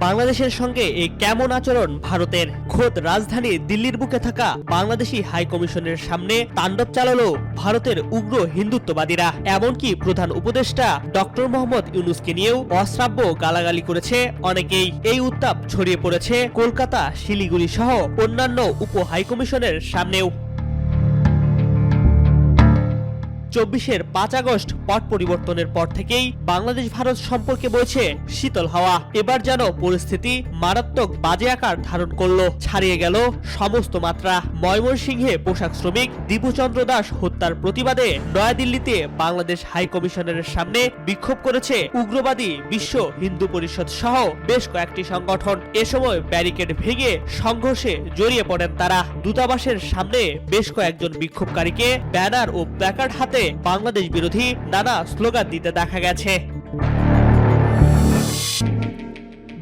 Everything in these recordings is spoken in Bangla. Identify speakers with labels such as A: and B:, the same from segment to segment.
A: বাংলাদেশের সঙ্গে এই কেমন আচরণ ভারতের? খোদ রাজধানী দিল্লির বুকে থাকা বাংলাদেশি হাই কমিশনের সামনে তাণ্ডব চালালো ভারতের উগ্র হিন্দুত্ববাদীরা। এমনকি প্রধান উপদেষ্টা ডক্টর মোহাম্মদ ইউনূসকে নিয়েও অশ্রাব্য গালাগালি করেছে অনেকেই। এই উত্তাপ ছড়িয়ে পড়েছে কলকাতা, শিলিগুড়ি সহ অন্যান্য উপ হাইকমিশনের সামনেও। ২৪-এর ৫ আগস্ট পট পরিবর্তনের পর থেকেই বাংলাদেশ ভারত সম্পর্কে বইছে শীতল হাওয়া। এবার যেন পরিস্থিতি মারাত্মক বাজে আকার ধারণ করলো, ছাড়িয়ে গেল সমস্ত মাত্রা। ময়মনসিংহে পোশাক শ্রমিক দীপুচন্দ্র দাস হত্যার প্রতিবাদে নয়াদিল্লিতে বাংলাদেশ হাই কমিশনের সামনে বিক্ষোভ করেছে উগ্রবাদী বিশ্ব হিন্দু পরিষদ সহ বেশ কয়েকটি সংগঠন। এ সময় ব্যারিকেড ভেঙে সংঘর্ষে জড়িয়ে পড়েন তারা। দূতাবাসের সামনে বেশ কয়েকজন বিক্ষোভকারীকে ব্যানার ও প্ল্যাকার্ড হাতে বাংলাদেশ বিরোধী নানা স্লোগান দিতে দেখা গেছে।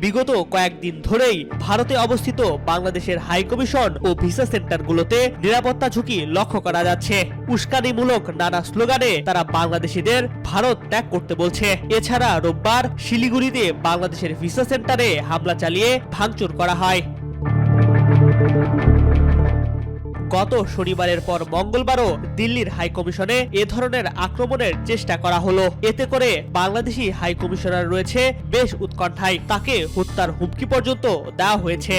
A: বিগত কয়েকদিন ধরেই ভারতে অবস্থিত বাংলাদেশের হাইকমিশন ও ভিসা সেন্টারগুলোতে নিরাপত্তা ঝুঁকি লক্ষ্য করা যাচ্ছে। উস্কানিমূলক নানা স্লোগানে তারা বাংলাদেশিদের ভারত ত্যাগ করতে বলছে। এছাড়া রোববার শিলিগুড়িতে বাংলাদেশের ভিসা সেন্টারে হামলা চালিয়ে ভাঙচুর করা হয়। গত শনিবারের পর মঙ্গলবারও দিল্লির হাইকমিশনে এ ধরনের আক্রমণের চেষ্টা করা হলো। এতে করে বাংলাদেশি হাইকমিশনার রয়েছে বেশ উৎকণ্ঠায়। তাকে হত্যার হুমকি পর্যন্ত দেওয়া হয়েছে।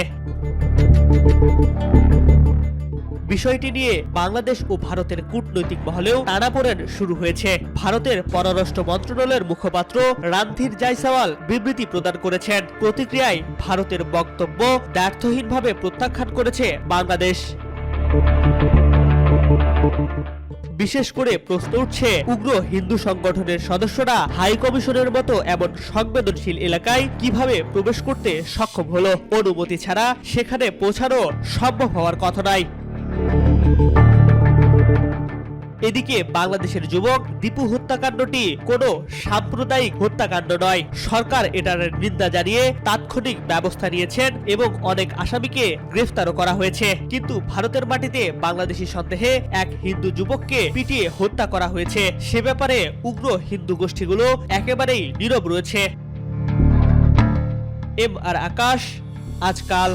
A: বিষয়টি নিয়ে বাংলাদেশ ও ভারতের কূটনৈতিক মহলেও টানাপোড়েন শুরু হয়েছে। ভারতের পররাষ্ট্র মন্ত্রণালয়ের মুখপাত্র রণধীর জয়সওয়াল বিবৃতি প্রদান করেছেন। প্রতিক্রিয়ায় ভারতের বক্তব্য দ্ব্যর্থহীনভাবে প্রত্যাখ্যান করেছে বাংলাদেশ। বিশেষ করে প্রশ্ন উঠছে, উগ্র হিন্দু সংগঠনের সদস্যরা হাই কমিশনের মতো এমন সংবেদনশীল এলাকায় কিভাবে প্রবেশ করতে সক্ষম হলো? অনুমতি ছাড়া সেখানে পৌঁছানো সম্ভব হওয়ার কথা নয়। এদিকে বাংলাদেশের যুবক দীপু হত্যাকাণ্ডটি কোনো সাম্প্রদায়িক হত্যাকাণ্ড নয়। সরকার এটার নিন্দা জানিয়ে তাৎক্ষণিক ব্যবস্থা নিয়েছেন এবং অনেক আসামিকে গ্রেফতারও করা হয়েছে। কিন্তু ভারতের মাটিতে বাংলাদেশি সন্দেহে এক হিন্দু যুবককে পিটিয়ে হত্যা করা হয়েছে, সে ব্যাপারে উগ্র হিন্দু গোষ্ঠীগুলো একেবারেই নীরব রয়েছে। MR আকাশ, আজকাল।